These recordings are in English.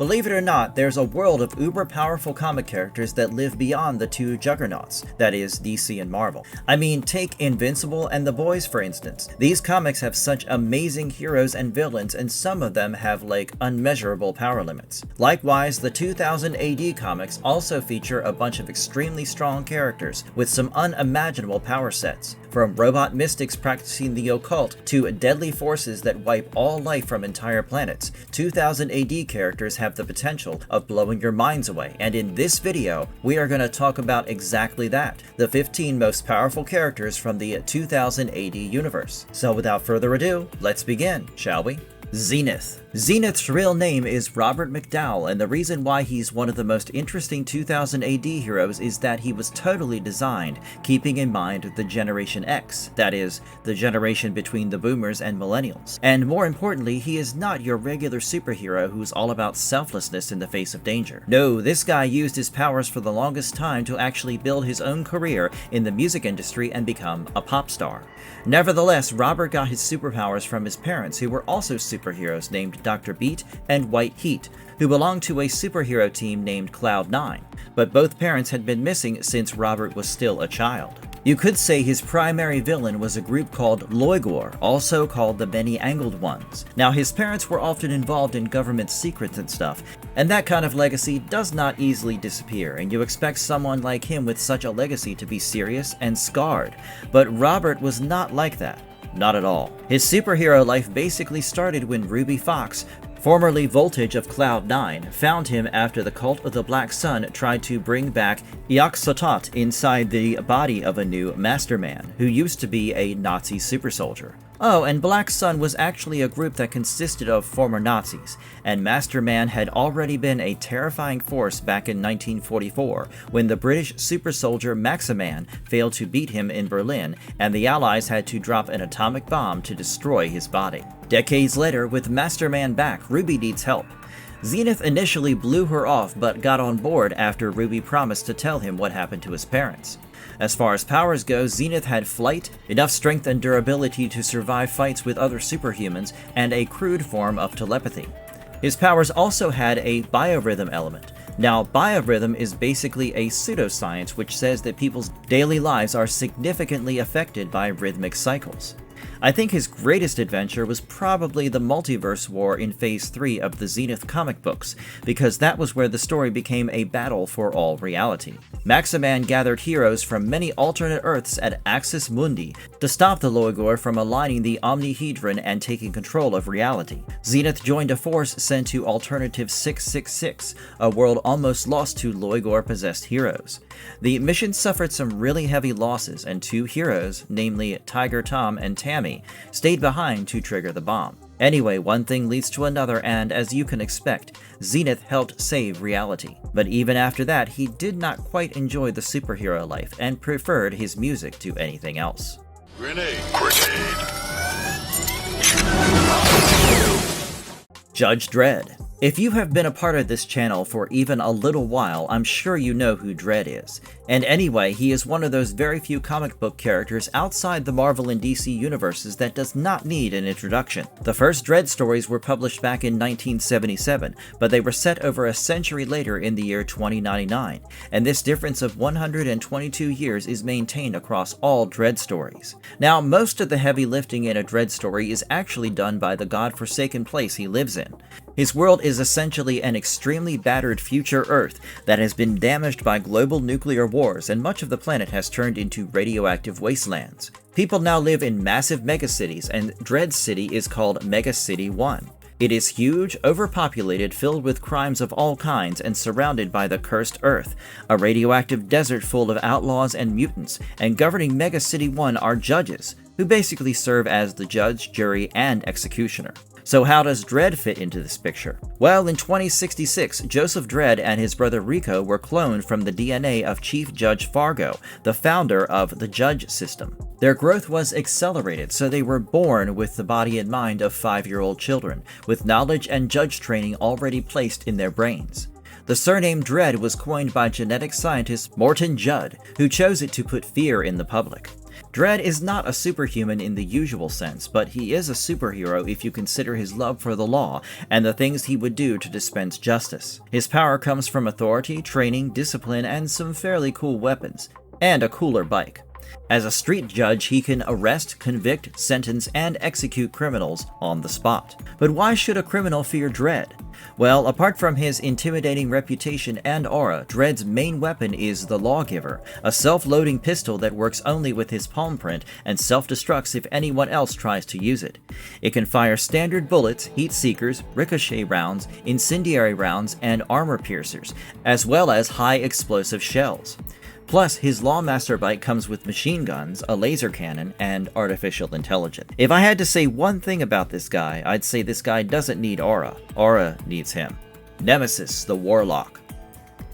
Believe it or not, there's a world of uber-powerful comic characters that live beyond the two juggernauts, that is, DC and Marvel. I mean, take Invincible and The Boys for instance. These comics have such amazing heroes and villains, and some of them have like unmeasurable power limits. Likewise, the 2000 AD comics also feature a bunch of extremely strong characters with some unimaginable power sets. From robot mystics practicing the occult to deadly forces that wipe all life from entire planets, 2000 AD characters have the potential of blowing your minds away, and in this video, we are going to talk about exactly that, the 15 most powerful characters from the 2000 AD universe. So without further ado, let's begin, shall we? Zenith. Zenith's real name is Robert McDowell, and the reason why he's one of the most interesting 2000 AD heroes is that he was totally designed keeping in mind the Generation X, that is, the generation between the boomers and millennials. And more importantly, he is not your regular superhero who's all about selflessness in the face of danger. No, this guy used his powers for the longest time to actually build his own career in the music industry and become a pop star. Nevertheless, Robert got his superpowers from his parents, who were also superheroes named Dr. Beat and White Heat, who belonged to a superhero team named Cloud9, but both parents had been missing since Robert was still a child. You could say his primary villain was a group called Loigor, also called the Many-Angled Ones. Now, his parents were often involved in government secrets and stuff, and that kind of legacy does not easily disappear, and you expect someone like him with such a legacy to be serious and scarred. But Robert was not like that. Not at all. His superhero life basically started when Ruby Fox, formerly Voltage of Cloud9, found him after the Cult of the Black Sun tried to bring back Ioxotot inside the body of a new Masterman, who used to be a Nazi super soldier. Oh, and Black Sun was actually a group that consisted of former Nazis, and Masterman had already been a terrifying force back in 1944, when the British super soldier Maximan failed to beat him in Berlin, and the Allies had to drop an atomic bomb to destroy his body. Decades later, with Masterman back, Ruby needs help. Zenith initially blew her off, but got on board after Ruby promised to tell him what happened to his parents. As far as powers go, Zenith had flight, enough strength and durability to survive fights with other superhumans, and a crude form of telepathy. His powers also had a biorhythm element. Now, biorhythm is basically a pseudoscience which says that people's daily lives are significantly affected by rhythmic cycles. I think his greatest adventure was probably the multiverse war in Phase 3 of the Zenith comic books, because that was where the story became a battle for all reality. Maximan gathered heroes from many alternate Earths at Axis Mundi to stop the Loigor from aligning the Omnihedron and taking control of reality. Zenith joined a force sent to Alternative 666, a world almost lost to Loigor-possessed heroes. The mission suffered some really heavy losses, and two heroes, namely Tiger Tom and Tammy, stayed behind to trigger the bomb. Anyway, one thing leads to another, and as you can expect, Zenith helped save reality. But even after that, he did not quite enjoy the superhero life and preferred his music to anything else. Grenade. Judge Dredd. If you have been a part of this channel for even a little while, I'm sure you know who Dredd is. And anyway, he is one of those very few comic book characters outside the Marvel and DC universes that does not need an introduction. The first Dredd stories were published back in 1977, but they were set over a century later in the year 2099, and this difference of 122 years is maintained across all Dredd stories. Now, most of the heavy lifting in a Dredd story is actually done by the godforsaken place he lives in. His world is essentially an extremely battered future Earth that has been damaged by global nuclear wars, and much of the planet has turned into radioactive wastelands. People now live in massive megacities, and Dredd City is called Mega City 1. It is huge, overpopulated, filled with crimes of all kinds, and surrounded by the Cursed Earth, a radioactive desert full of outlaws and mutants, and governing Mega City 1 are judges, who basically serve as the judge, jury, and executioner. So how does Dredd fit into this picture? Well, in 2066, Joseph Dredd and his brother Rico were cloned from the DNA of Chief Judge Fargo, the founder of the Judge system. Their growth was accelerated, so they were born with the body and mind of 5-year-old children, with knowledge and judge training already placed in their brains. The surname Dredd was coined by genetic scientist Morton Judd, who chose it to put fear in the public. Dredd is not a superhuman in the usual sense, but he is a superhero if you consider his love for the law and the things he would do to dispense justice. His power comes from authority, training, discipline, and some fairly cool weapons, and a cooler bike. As a street judge, he can arrest, convict, sentence, and execute criminals on the spot. But why should a criminal fear Dredd? Well, apart from his intimidating reputation and aura, Dredd's main weapon is the Lawgiver, a self-loading pistol that works only with his palm print and self-destructs if anyone else tries to use it. It can fire standard bullets, heat seekers, ricochet rounds, incendiary rounds, and armor piercers, as well as high explosive shells. Plus, his Lawmaster bike comes with machine guns, a laser cannon, and artificial intelligence. If I had to say one thing about this guy, I'd say this guy doesn't need aura. Aura needs him. Nemesis the Warlock.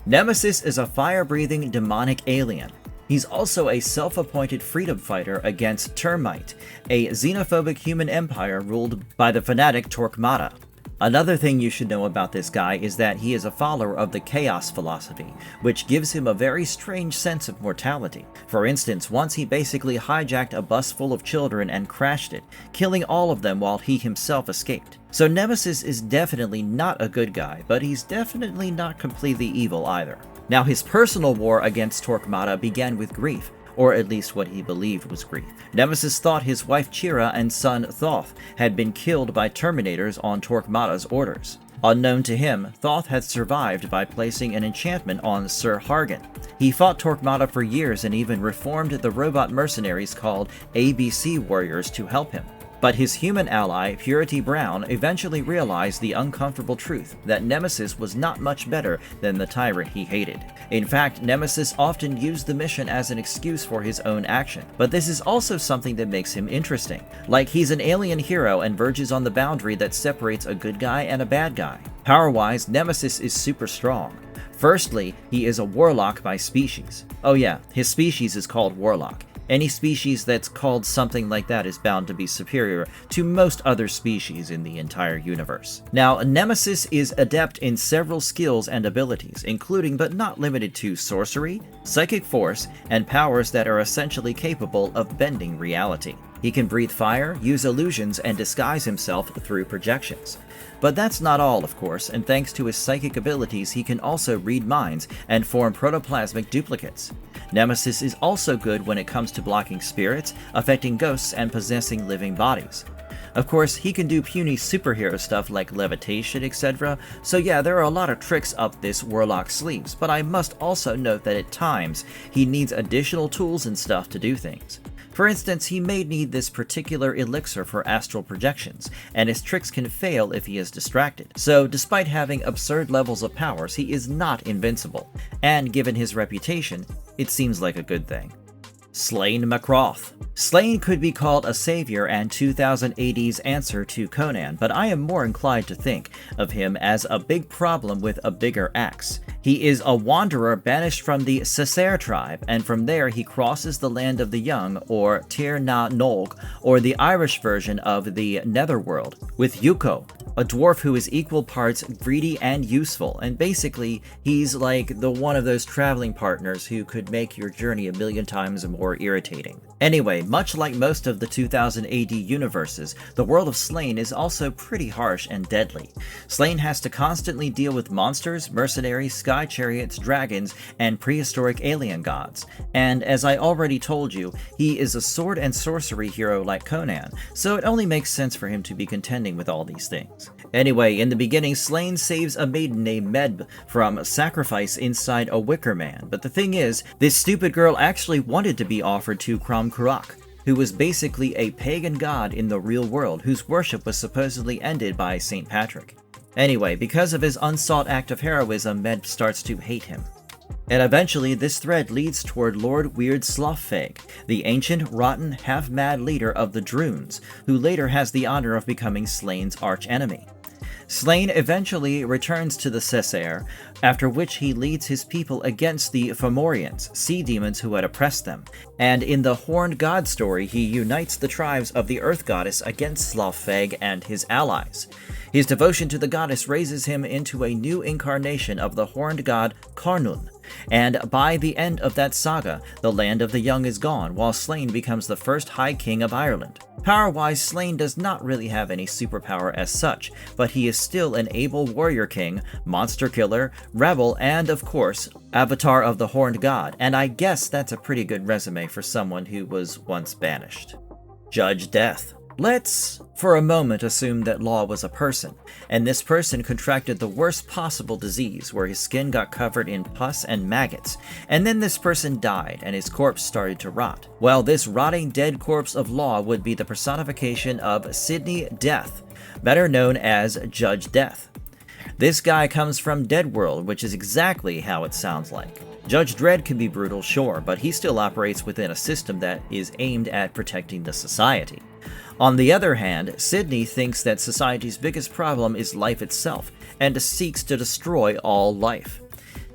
Nemesis is a fire-breathing demonic alien. He's also a self-appointed freedom fighter against Termite, a xenophobic human empire ruled by the fanatic Torquemada. Another thing you should know about this guy is that he is a follower of the Chaos philosophy, which gives him a very strange sense of mortality. For instance, once he basically hijacked a bus full of children and crashed it, killing all of them while he himself escaped. So Nemesis is definitely not a good guy, but he's definitely not completely evil either. Now, his personal war against Torquemada began with grief, or at least what he believed was grief. Nemesis thought his wife Chira and son Thoth had been killed by Terminators on Torquemada's orders. Unknown to him, Thoth had survived by placing an enchantment on Sir Hargan. He fought Torquemada for years and even reformed the robot mercenaries called ABC Warriors to help him. But his human ally, Purity Brown, eventually realized the uncomfortable truth that Nemesis was not much better than the tyrant he hated. In fact, Nemesis often used the mission as an excuse for his own action. But this is also something that makes him interesting. Like, he's an alien hero and verges on the boundary that separates a good guy and a bad guy. Power-wise, Nemesis is super strong. Firstly, he is a warlock by species. Oh yeah, his species is called Warlock. Any species that's called something like that is bound to be superior to most other species in the entire universe. Now, Nemesis is adept in several skills and abilities, including but not limited to sorcery, psychic force, and powers that are essentially capable of bending reality. He can breathe fire, use illusions, and disguise himself through projections. But that's not all, of course, and thanks to his psychic abilities, he can also read minds and form protoplasmic duplicates. Nemesis is also good when it comes to blocking spirits, affecting ghosts, and possessing living bodies. Of course, he can do puny superhero stuff like levitation, etc., so yeah, there are a lot of tricks up this Warlock's sleeves, but I must also note that at times, he needs additional tools and stuff to do things. For instance, he may need this particular elixir for astral projections, and his tricks can fail if he is distracted. So despite having absurd levels of powers, he is not invincible, and given his reputation, it seems like a good thing. Sláine MacRoth. Sláine could be called a savior and 2000 AD's answer to Conan, but I am more inclined to think of him as a big problem with a bigger axe. He is a wanderer banished from the Cessair tribe, and from there he crosses the Land of the Young, or Tir na Nolg, or the Irish version of the Netherworld, with Yuko, a dwarf who is equal parts greedy and useful, and basically, he's like the one of those traveling partners who could make your journey a million times more irritating. Anyway, much like most of the 2000 AD universes, the world of Sláine is also pretty harsh and deadly. Sláine has to constantly deal with monsters, mercenaries, sky chariots, dragons, and prehistoric alien gods. And as I already told you, he is a sword and sorcery hero like Conan, so it only makes sense for him to be contending with all these things. Anyway, in the beginning, Sláine saves a maiden named Medb from sacrifice inside a wicker man, but the thing is, this stupid girl actually wanted to be offered to Crom Cruach, who was basically a pagan god in the real world whose worship was supposedly ended by St. Patrick. Anyway, because of his unsought act of heroism, Medb starts to hate him. And eventually, this thread leads toward Lord Weird Slough, the ancient, rotten, half-mad leader of the Drunes, who later has the honor of becoming Slaine's archenemy. Sláine eventually returns to the Cessair, after which he leads his people against the Fomorians, sea demons who had oppressed them, and in the Horned God story he unites the tribes of the Earth Goddess against Slough and his allies. His devotion to the goddess raises him into a new incarnation of the Horned God Karnun, And by the end of that saga, the land of the young is gone, while Sláine becomes the first High King of Ireland. Power-wise, Sláine does not really have any superpower as such, but he is still an able warrior king, monster killer, rebel, and of course, avatar of the Horned God, and I guess that's a pretty good resume for someone who was once banished. Judge Death. Let's, for a moment, assume that Law was a person, and this person contracted the worst possible disease where his skin got covered in pus and maggots, and then this person died and his corpse started to rot. Well, this rotting dead corpse of Law would be the personification of Sidney Death, better known as Judge Death. This guy comes from Deadworld, which is exactly how it sounds like. Judge Dredd can be brutal, sure, but he still operates within a system that is aimed at protecting the society. On the other hand, Sidney thinks that society's biggest problem is life itself, and seeks to destroy all life.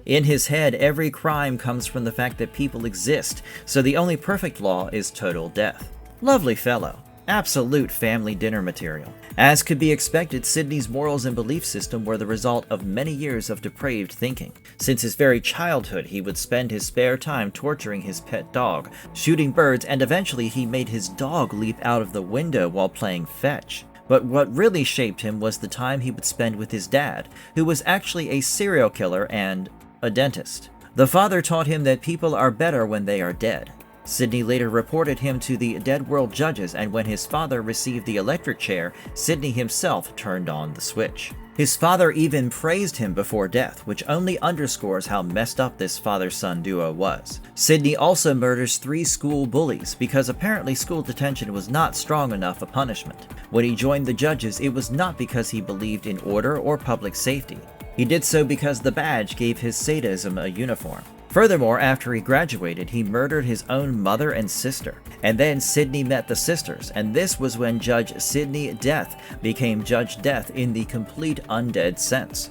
In his head, every crime comes from the fact that people exist, so the only perfect law is total death. Lovely fellow. Absolute family dinner material. As could be expected, Sidney's morals and belief system were the result of many years of depraved thinking. Since his very childhood, he would spend his spare time torturing his pet dog, shooting birds, and eventually he made his dog leap out of the window while playing fetch. But what really shaped him was the time he would spend with his dad, who was actually a serial killer and a dentist. The father taught him that people are better when they are dead. Sidney later reported him to the Deadworld judges, and when his father received the electric chair, Sidney himself turned on the switch. His father even praised him before death, which only underscores how messed up this father-son duo was. Sidney also murders 3 school bullies, because apparently school detention was not strong enough a punishment. When he joined the judges, it was not because he believed in order or public safety. He did so because the badge gave his sadism a uniform. Furthermore, after he graduated, he murdered his own mother and sister. And then Sidney met the sisters, and this was when Judge Sidney Death became Judge Death in the complete undead sense.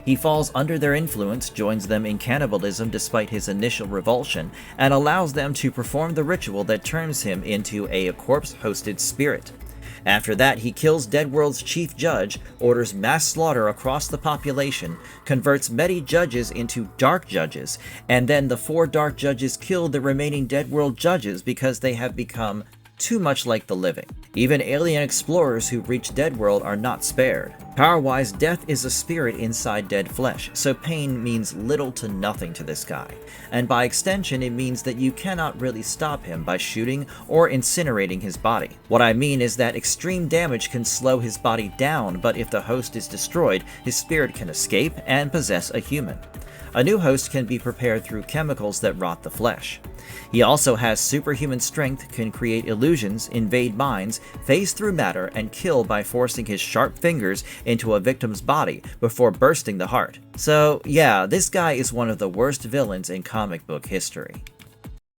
He falls under their influence, joins them in cannibalism despite his initial revulsion, and allows them to perform the ritual that turns him into a corpse-hosted spirit. After that, he kills Deadworld's chief judge, orders mass slaughter across the population, converts many judges into dark judges, and then the 4 dark judges kill the remaining Deadworld judges because they have become too much like the living. Even alien explorers who reach Deadworld are not spared. Power-wise, death is a spirit inside dead flesh, so pain means little to nothing to this guy. And by extension, it means that you cannot really stop him by shooting or incinerating his body. What I mean is that extreme damage can slow his body down, but if the host is destroyed, his spirit can escape and possess a human. A new host can be prepared through chemicals that rot the flesh. He also has superhuman strength, can create illusions, invade minds, phase through matter, and kill by forcing his sharp fingers into a victim's body before bursting the heart. So yeah, this guy is one of the worst villains in comic book history.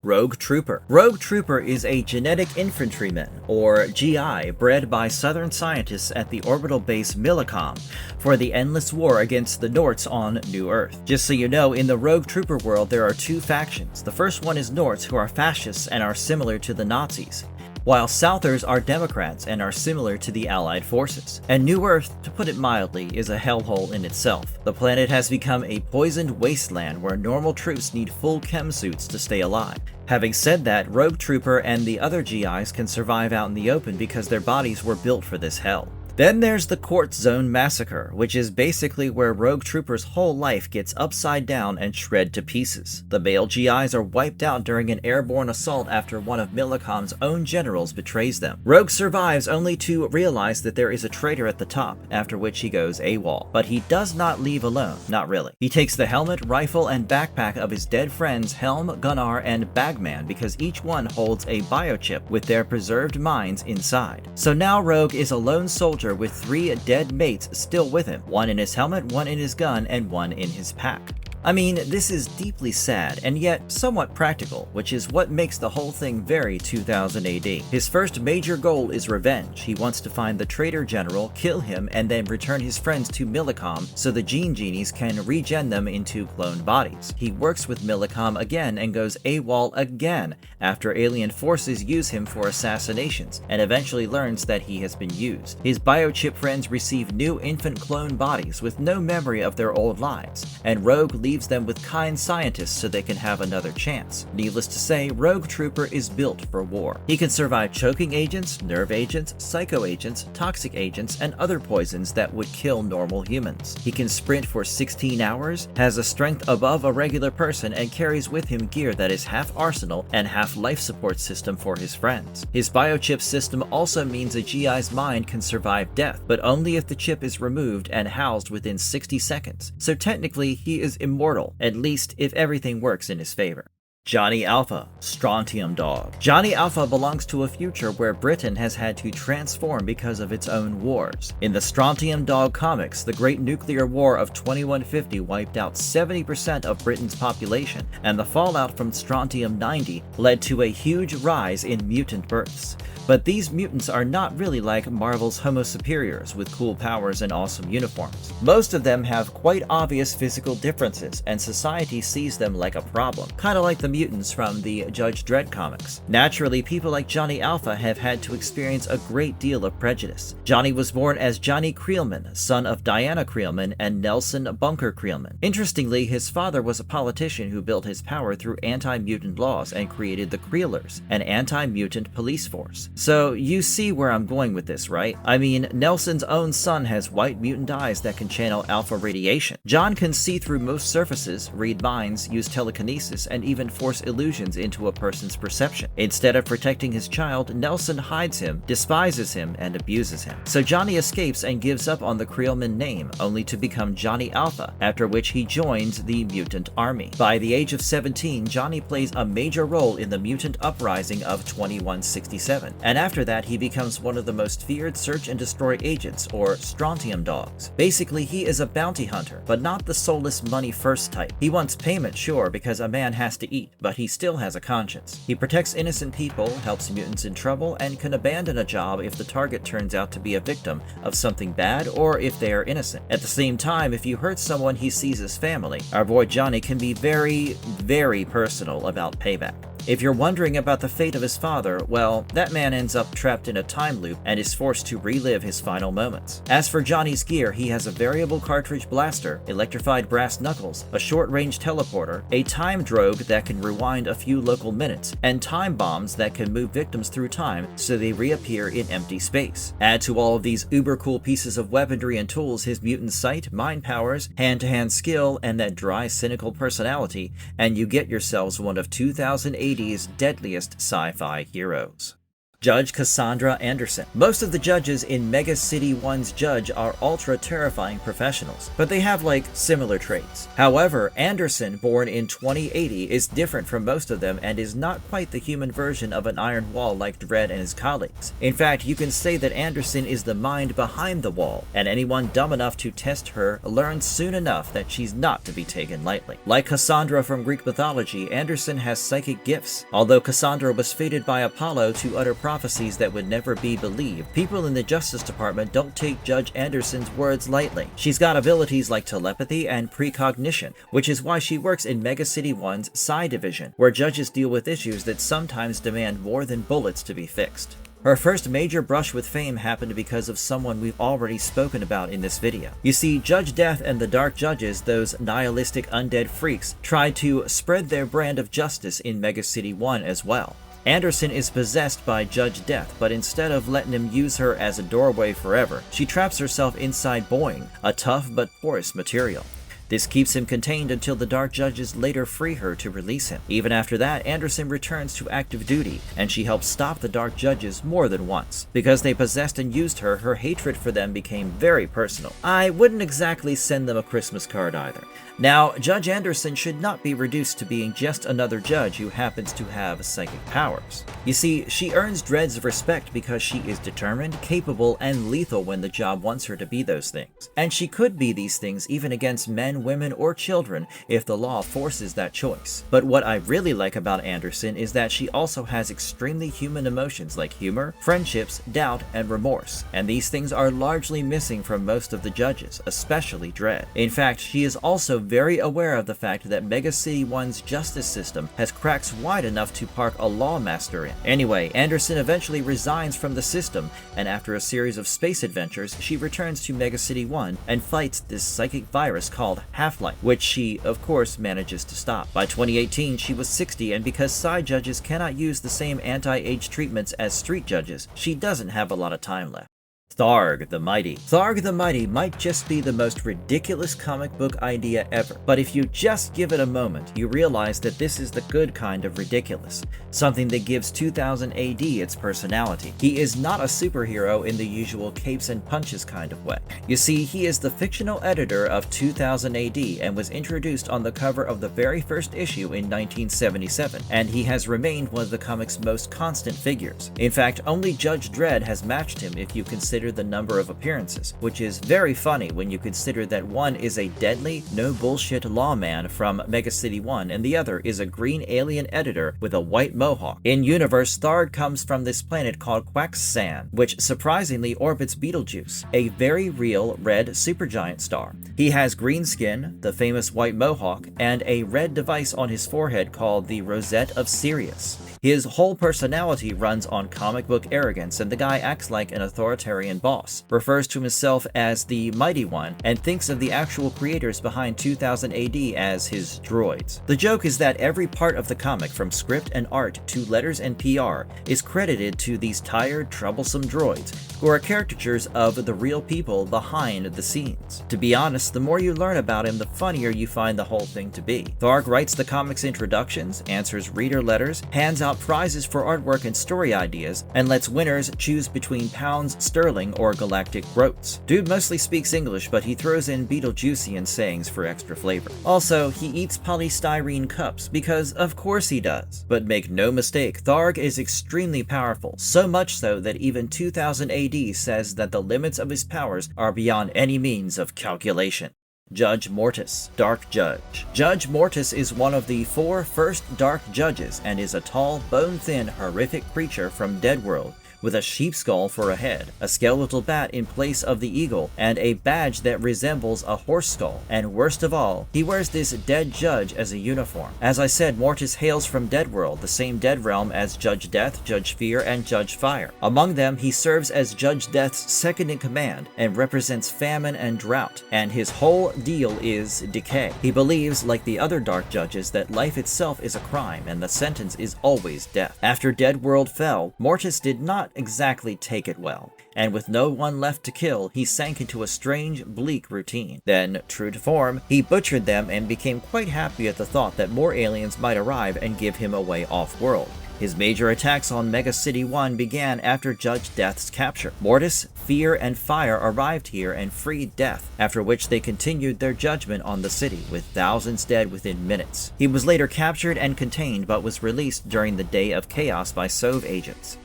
Rogue Trooper. Rogue Trooper is a genetic infantryman, or GI, bred by Southern scientists at the orbital base Millicom for the endless war against the Norts on New Earth. Just so you know, in the Rogue Trooper world there are 2 factions. The first one is Norts, who are fascists and are similar to the Nazis, while Southers are Democrats and are similar to the Allied forces. And New Earth, to put it mildly, is a hellhole in itself. The planet has become a poisoned wasteland where normal troops need full chem suits to stay alive. Having said that, Rogue Trooper and the other GIs can survive out in the open because their bodies were built for this hell. Then there's the Quartz Zone Massacre, which is basically where Rogue Trooper's whole life gets upside down and shred to pieces. The male GIs are wiped out during an airborne assault after one of Millicom's own generals betrays them. Rogue survives only to realize that there is a traitor at the top, after which he goes AWOL. But he does not leave alone, not really. He takes the helmet, rifle, and backpack of his dead friends Helm, Gunnar, and Bagman because each one holds a biochip with their preserved minds inside. So now Rogue is a lone soldier with 3 dead mates still with him, 1 in his helmet, 1 in his gun, and 1 in his pack. I mean, this is deeply sad, and yet somewhat practical, which is what makes the whole thing very 2000 AD. His first major goal is revenge. He wants to find the traitor general, kill him, and then return his friends to Millicom so the Gene Genies can regen them into cloned bodies. He works with Millicom again and goes AWOL again after alien forces use him for assassinations, and eventually learns that he has been used. His biochip friends receive new infant clone bodies with no memory of their old lives, and Rogue leaves them with kind scientists so they can have another chance. Needless to say, Rogue Trooper is built for war. He can survive choking agents, nerve agents, psycho agents, toxic agents, and other poisons that would kill normal humans. He can sprint for 16 hours, has a strength above a regular person, and carries with him gear that is half arsenal and half life support system for his friends. His biochip system also means a GI's mind can survive death, but only if the chip is removed and housed within 60 seconds. So technically, he is immortal, at least if everything works in his favor. Johnny Alpha, Strontium Dog. Johnny Alpha belongs to a future where Britain has had to transform because of its own wars. In the Strontium Dog comics, the Great Nuclear War of 2150 wiped out 70% of Britain's population, and the fallout from Strontium-90 led to a huge rise in mutant births. But these mutants are not really like Marvel's Homo Superiors with cool powers and awesome uniforms. Most of them have quite obvious physical differences, and society sees them like a problem, kinda like the mutants from the Judge Dredd comics. Naturally, people like Johnny Alpha have had to experience a great deal of prejudice. Johnny was born as Johnny Creelman, son of Diana Creelman and Nelson Bunker Creelman. Interestingly, his father was a politician who built his power through anti-mutant laws and created the Creelers, an anti-mutant police force. So you see where I'm going with this, right? I mean, Nelson's own son has white mutant eyes that can channel alpha radiation. John can see through most surfaces, read minds, use telekinesis, and even force illusions into a person's perception. Instead of protecting his child, Nelson hides him, despises him, and abuses him. So Johnny escapes and gives up on the Creelman name, only to become Johnny Alpha, after which he joins the mutant army. By the age of 17, Johnny plays a major role in the mutant uprising of 2167, and after that he becomes one of the most feared search and destroy agents, or Strontium Dogs. Basically, he is a bounty hunter, but not the soulless money first type. He wants payment, sure, because a man has to eat, but he still has a conscience. He protects innocent people, helps mutants in trouble, and can abandon a job if the target turns out to be a victim of something bad or if they are innocent. At the same time, if you hurt someone he sees as family, our boy Johnny can be very, very personal about payback. If you're wondering about the fate of his father, well, that man ends up trapped in a time loop and is forced to relive his final moments. As for Johnny's gear, he has a variable cartridge blaster, electrified brass knuckles, a short-range teleporter, a time drogue that can rewind a few local minutes, and time bombs that can move victims through time so they reappear in empty space. Add to all of these uber-cool pieces of weaponry and tools his mutant sight, mind powers, hand-to-hand skill, and that dry, cynical personality, and you get yourselves one of 2080's deadliest sci-fi heroes. Judge Cassandra Anderson. Most of the judges in Mega City 1's Judge are ultra-terrifying professionals, but they have like similar traits. However, Anderson, born in 2080, is different from most of them and is not quite the human version of an Iron Wall like Dredd and his colleagues. In fact, you can say that Anderson is the mind behind the wall, and anyone dumb enough to test her learns soon enough that she's not to be taken lightly. Like Cassandra from Greek mythology, Anderson has psychic gifts. Although Cassandra was fated by Apollo to utter prophecies that would never be believed, people in the Justice Department don't take Judge Anderson's words lightly. She's got abilities like telepathy and precognition, which is why she works in Mega City 1's Psi Division, where judges deal with issues that sometimes demand more than bullets to be fixed. Her first major brush with fame happened because of someone we've already spoken about in this video. You see, Judge Death and the Dark Judges, those nihilistic undead freaks, tried to spread their brand of justice in Mega City 1 as well. Anderson is possessed by Judge Death, but instead of letting him use her as a doorway forever, she traps herself inside Boeing, a tough but porous material. This keeps him contained until the Dark Judges later free her to release him. Even after that, Anderson returns to active duty, and she helps stop the Dark Judges more than once. Because they possessed and used her, her hatred for them became very personal. I wouldn't exactly send them a Christmas card either. Now, Judge Anderson should not be reduced to being just another judge who happens to have psychic powers. You see, she earns Dredd's respect because she is determined, capable, and lethal when the job wants her to be those things. And she could be these things even against men, women, or children if the law forces that choice. But what I really like about Anderson is that she also has extremely human emotions like humor, friendships, doubt, and remorse. And these things are largely missing from most of the judges, especially Dredd. In fact, she is also very aware of the fact that Mega City 1's justice system has cracks wide enough to park a lawmaster in. Anyway, Anderson eventually resigns from the system, and after a series of space adventures, she returns to Mega City 1 and fights this psychic virus called half-life, which she, of course, manages to stop. By 2018, she was 60, and because side judges cannot use the same anti-age treatments as street judges, she doesn't have a lot of time left. Tharg the Mighty. Tharg the Mighty might just be the most ridiculous comic book idea ever, but if you just give it a moment, you realize that this is the good kind of ridiculous, something that gives 2000 AD its personality. He is not a superhero in the usual capes and punches kind of way. You see, he is the fictional editor of 2000 AD and was introduced on the cover of the very first issue in 1977, and he has remained one of the comic's most constant figures. In fact, only Judge Dredd has matched him if you consider the number of appearances, which is very funny when you consider that one is a deadly, no-bullshit lawman from Mega City 1 and the other is a green alien editor with a white mohawk. In-universe, Tharg comes from this planet called Quaxsan, which surprisingly orbits Betelgeuse, a very real red supergiant star. He has green skin, the famous white mohawk, and a red device on his forehead called the Rosette of Sirius. His whole personality runs on comic book arrogance, and the guy acts like an authoritarian boss, refers to himself as the Mighty One, and thinks of the actual creators behind 2000 AD as his droids. The joke is that every part of the comic, from script and art to letters and PR, is credited to these tired, troublesome droids, who are caricatures of the real people behind the scenes. To be honest, the more you learn about him, the funnier you find the whole thing to be. Tharg writes the comic's introductions, answers reader letters, hands out prizes for artwork and story ideas, and lets winners choose between pounds sterling or galactic groats. Dude mostly speaks English, but he throws in Betelgeusean sayings for extra flavor. Also, he eats polystyrene cups, because of course he does. But make no mistake, Tharg is extremely powerful, so much so that even 2000 AD says that the limits of his powers are beyond any means of calculation. Judge Mortis, Dark Judge. Judge Mortis is one of the 4 first Dark Judges and is a tall, bone-thin, horrific creature from Deadworld, with a sheep skull for a head, a skeletal bat in place of the eagle, and a badge that resembles a horse skull. And worst of all, he wears this dead judge as a uniform. As I said, Mortis hails from Deadworld, the same dead realm as Judge Death, Judge Fear, and Judge Fire. Among them, he serves as Judge Death's second-in-command and represents famine and drought, and his whole deal is decay. He believes, like the other Dark Judges, that life itself is a crime and the sentence is always death. After Deadworld fell, Mortis did not exactly take it well, and with no one left to kill, he sank into a strange, bleak routine. Then, true to form, he butchered them and became quite happy at the thought that more aliens might arrive and give him a way off-world. His major attacks on Mega City 1 began after Judge Death's capture. Mortis, Fear, and Fire arrived here and freed Death, after which they continued their judgment on the city, with thousands dead within minutes. He was later captured and contained, but was released during the Day of Chaos by SOV agents.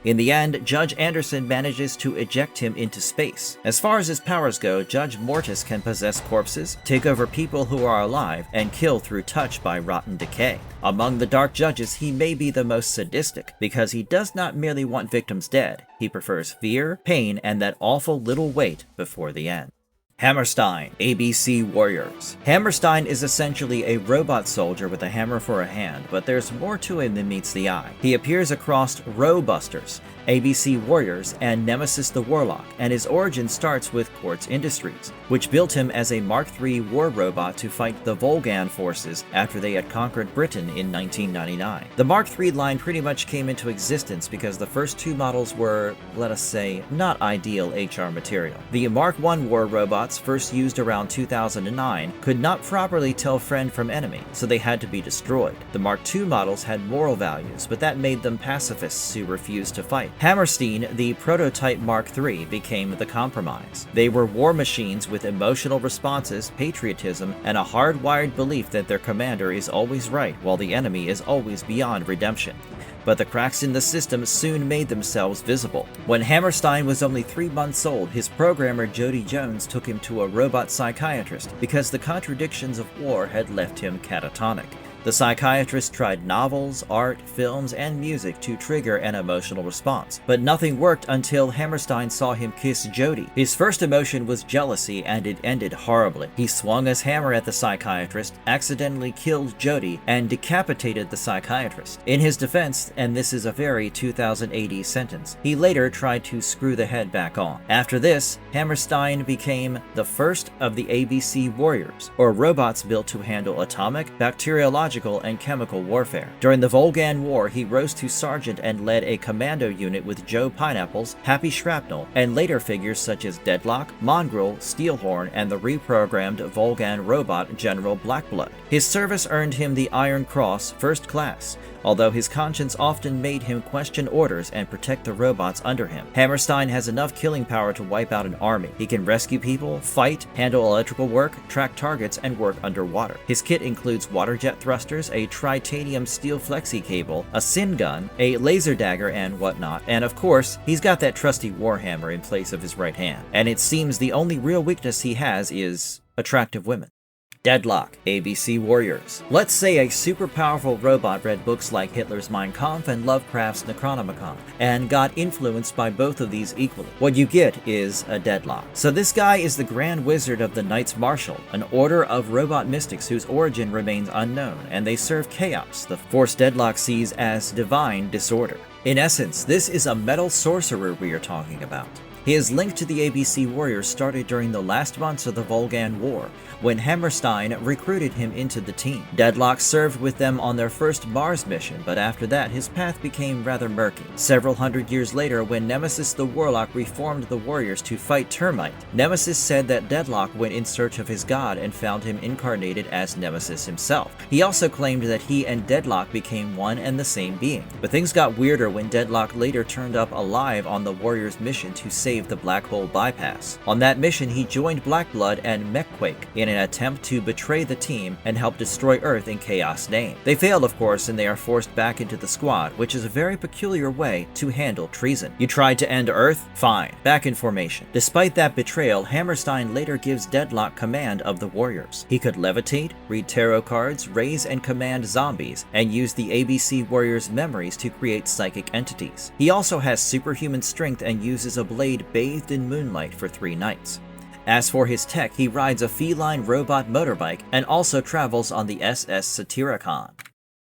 In the end, Judge Anderson manages to eject him into space. As far as his powers go, Judge Mortis can possess corpses, take over people who are alive, and kill through touch by rotten decay. Among the Dark Judges, he may be the most sadistic, because he does not merely want victims dead. He prefers fear, pain, and that awful little wait before the end. Hammerstein, ABC Warriors. Hammerstein is essentially a robot soldier with a hammer for a hand, but there's more to him than meets the eye. He appears across Busters, ABC Warriors, and Nemesis the Warlock, and his origin starts with Quartz Industries, which built him as a Mark III war robot to fight the Volgan forces after they had conquered Britain in 1999. The Mark III line pretty much came into existence because the first 2 models were, let us say, not ideal HR material. The Mark I war robots, first used around 2009, could not properly tell friend from enemy, so they had to be destroyed. The Mark II models had moral values, but that made them pacifists who refused to fight. Hammerstein, the prototype Mark III, became the compromise. They were war machines with emotional responses, patriotism, and a hardwired belief that their commander is always right while the enemy is always beyond redemption. But the cracks in the system soon made themselves visible. When Hammerstein was only 3 months old, his programmer Jody Jones took him to a robot psychiatrist because the contradictions of war had left him catatonic. The psychiatrist tried novels, art, films, and music to trigger an emotional response, but nothing worked until Hammerstein saw him kiss Jodie. His first emotion was jealousy, and it ended horribly. He swung his hammer at the psychiatrist, accidentally killed Jodie, and decapitated the psychiatrist. In his defense, and this is a very 2000 AD sentence, he later tried to screw the head back on. After this, Hammerstein became the first of the ABC Warriors, or robots built to handle atomic, bacteriological, and chemical warfare. During the Volgan War, he rose to sergeant and led a commando unit with Joe Pineapples, Happy Shrapnel, and later figures such as Deadlock, Mongrel, Steelhorn, and the reprogrammed Volgan robot General Blackblood. His service earned him the Iron Cross First Class, although his conscience often made him question orders and protect the robots under him. Hammerstein has enough killing power to wipe out an army. He can rescue people, fight, handle electrical work, track targets, and work underwater. His kit includes water jet thrusters, a tritanium steel flexi cable, a sin gun, a laser dagger, and whatnot, and of course, he's got that trusty warhammer in place of his right hand. And it seems the only real weakness he has is attractive women. Deadlock, ABC Warriors. Let's say a super powerful robot read books like Hitler's Mein Kampf and Lovecraft's Necronomicon, and got influenced by both of these equally. What you get is a Deadlock. So this guy is the Grand Wizard of the Knights Martial, an order of robot mystics whose origin remains unknown, and they serve chaos, the force Deadlock sees as divine disorder. In essence, this is a metal sorcerer we are talking about. His link to the ABC Warriors started during the last months of the Volgan War, when Hammerstein recruited him into the team. Deadlock served with them on their first Mars mission, but after that his path became rather murky. Several hundred years later, when Nemesis the Warlock reformed the Warriors to fight Termite, Nemesis said that Deadlock went in search of his god and found him incarnated as Nemesis himself. He also claimed that he and Deadlock became one and the same being. But things got weirder when Deadlock later turned up alive on the Warriors' mission to save the Black Hole Bypass. On that mission, he joined Blackblood and Mechquake in an attempt to betray the team and help destroy Earth in Chaos' name. They failed, of course, and they are forced back into the squad, which is a very peculiar way to handle treason. You tried to end Earth? Fine. Back in formation. Despite that betrayal, Hammerstein later gives Deadlock command of the Warriors. He could levitate, read tarot cards, raise and command zombies, and use the ABC Warriors' memories to create psychic entities. He also has superhuman strength and uses a blade bathed in moonlight for 3 nights. As for his tech, he rides a feline robot motorbike and also travels on the SS Satyricon.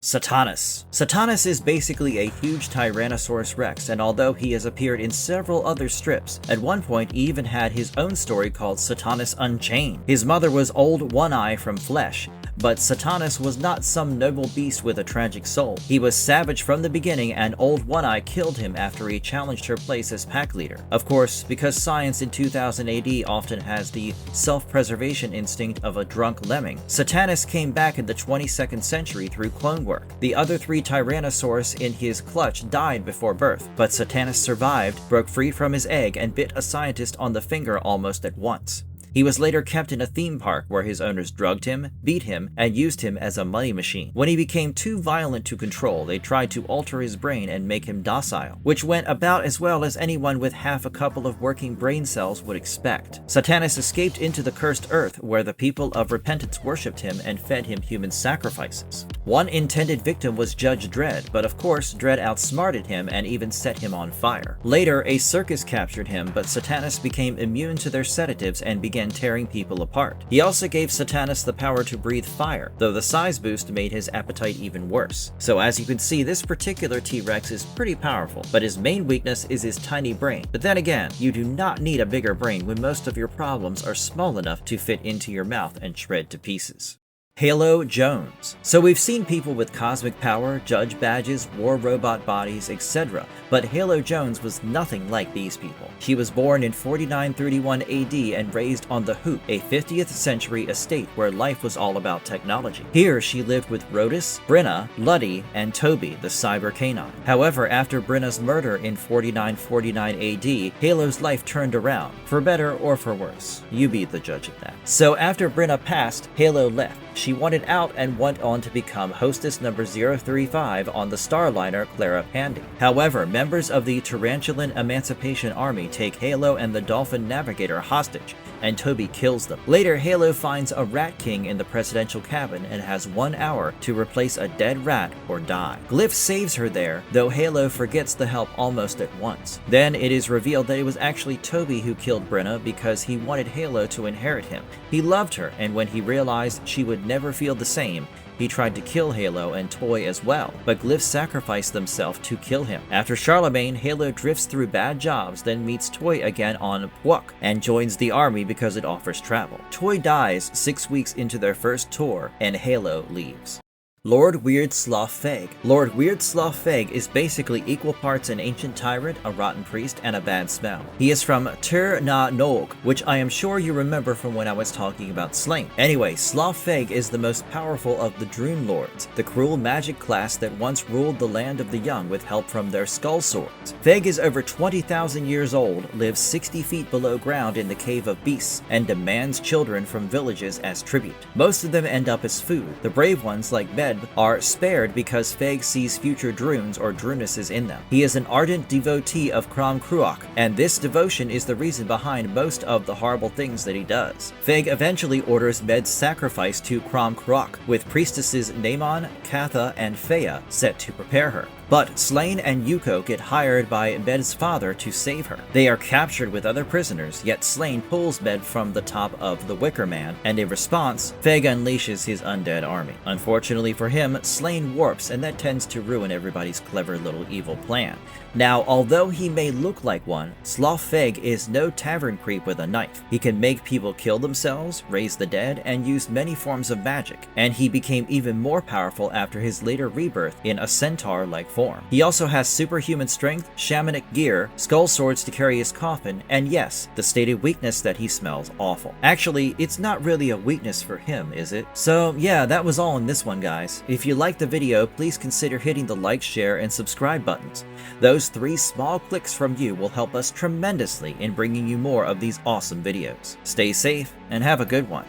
Satanus. Satanus is basically a huge Tyrannosaurus Rex, and although he has appeared in several other strips, at one point he even had his own story called Satanus Unchained. His mother was Old One-Eye from Flesh, but Satanus was not some noble beast with a tragic soul. He was savage from the beginning, and Old One-Eye killed him after he challenged her place as pack leader. Of course, because science in 2000 AD often has the self-preservation instinct of a drunk lemming, Satanus came back in the 22nd century through clone work. The other 3 Tyrannosaurus in his clutch died before birth, but Satanus survived, broke free from his egg, and bit a scientist on the finger almost at once. He was later kept in a theme park where his owners drugged him, beat him, and used him as a money machine. When he became too violent to control, they tried to alter his brain and make him docile, which went about as well as anyone with half a couple of working brain cells would expect. Satanus escaped into the cursed earth, where the people of repentance worshipped him and fed him human sacrifices. One intended victim was Judge Dredd, but of course Dredd outsmarted him and even set him on fire. Later, a circus captured him, but Satanus became immune to their sedatives and began tearing people apart. He also gave Satanus the power to breathe fire, though the size boost made his appetite even worse. So as you can see, this particular T-Rex is pretty powerful, but his main weakness is his tiny brain. But then again, you do not need a bigger brain when most of your problems are small enough to fit into your mouth and shred to pieces. Halo Jones. So we've seen people with cosmic power, judge badges, war robot bodies, etc., but Halo Jones was nothing like these people. She was born in 4931 AD and raised on the Hoop, a 50th century estate where life was all about technology. Here she lived with Rotis, Brenna, Luddy, and Toby, the cyber canine. However, after Brenna's murder in 4949 AD, Halo's life turned around, for better or for worse. You be the judge of that. So after Brenna passed, Halo left. She wanted out and went on to become hostess number 035 on the Starliner Clara Pandy. However, members of the Tarantulan Emancipation Army take Halo and the Dolphin Navigator hostage, and Toby kills them. Later, Halo finds a Rat King in the presidential cabin and has 1 hour to replace a dead rat or die. Glyph saves her there, though Halo forgets the help almost at once. Then it is revealed that it was actually Toby who killed Brenna because he wanted Halo to inherit him. He loved her, and when he realized she would never feel the same, he tried to kill Halo and Toy as well, but Glyph sacrificed themselves to kill him. After Charlemagne, Halo drifts through bad jobs, then meets Toy again on Pwuk, and joins the army because it offers travel. Toy dies 6 weeks into their first tour, and Halo leaves. Lord Weird Slough Feg. Lord Weird Slough Feg is basically equal parts an ancient tyrant, a rotten priest, and a bad smell. He is from Tir Na Nog, which I am sure you remember from when I was talking about Sláine. Anyway, Slough Feg is the most powerful of the Droon Lords, the cruel magic class that once ruled the land of the young with help from their skull swords. Feg is over 20,000 years old, lives 60 feet below ground in the Cave of Beasts, and demands children from villages as tribute. Most of them end up as food. The brave ones, like Med, are spared because Feg sees future Droons or Droonesses in them. He is an ardent devotee of Crom Cruach, and this devotion is the reason behind most of the horrible things that he does. Feg eventually orders Med's sacrifice to Crom Cruach, with priestesses Naemon, Katha, and Feya set to prepare her. But Sláine and Yuko get hired by Med's father to save her. They are captured with other prisoners, yet Sláine pulls Med from the top of the Wicker Man, and in response, Feg unleashes his undead army. Unfortunately for him, Sláine warps, and that tends to ruin everybody's clever little evil plan. Now, although he may look like one, Slough Feg is no tavern creep with a knife. He can make people kill themselves, raise the dead, and use many forms of magic, and he became even more powerful after his later rebirth in a centaur-like form. He also has superhuman strength, shamanic gear, skull swords to carry his coffin, and yes, the stated weakness that he smells awful. Actually, it's not really a weakness for him, is it? So yeah, that was all in this one, guys. If you liked the video, please consider hitting the like, share, and subscribe buttons. Those 3 small clicks from you will help us tremendously in bringing you more of these awesome videos. Stay safe and have a good one.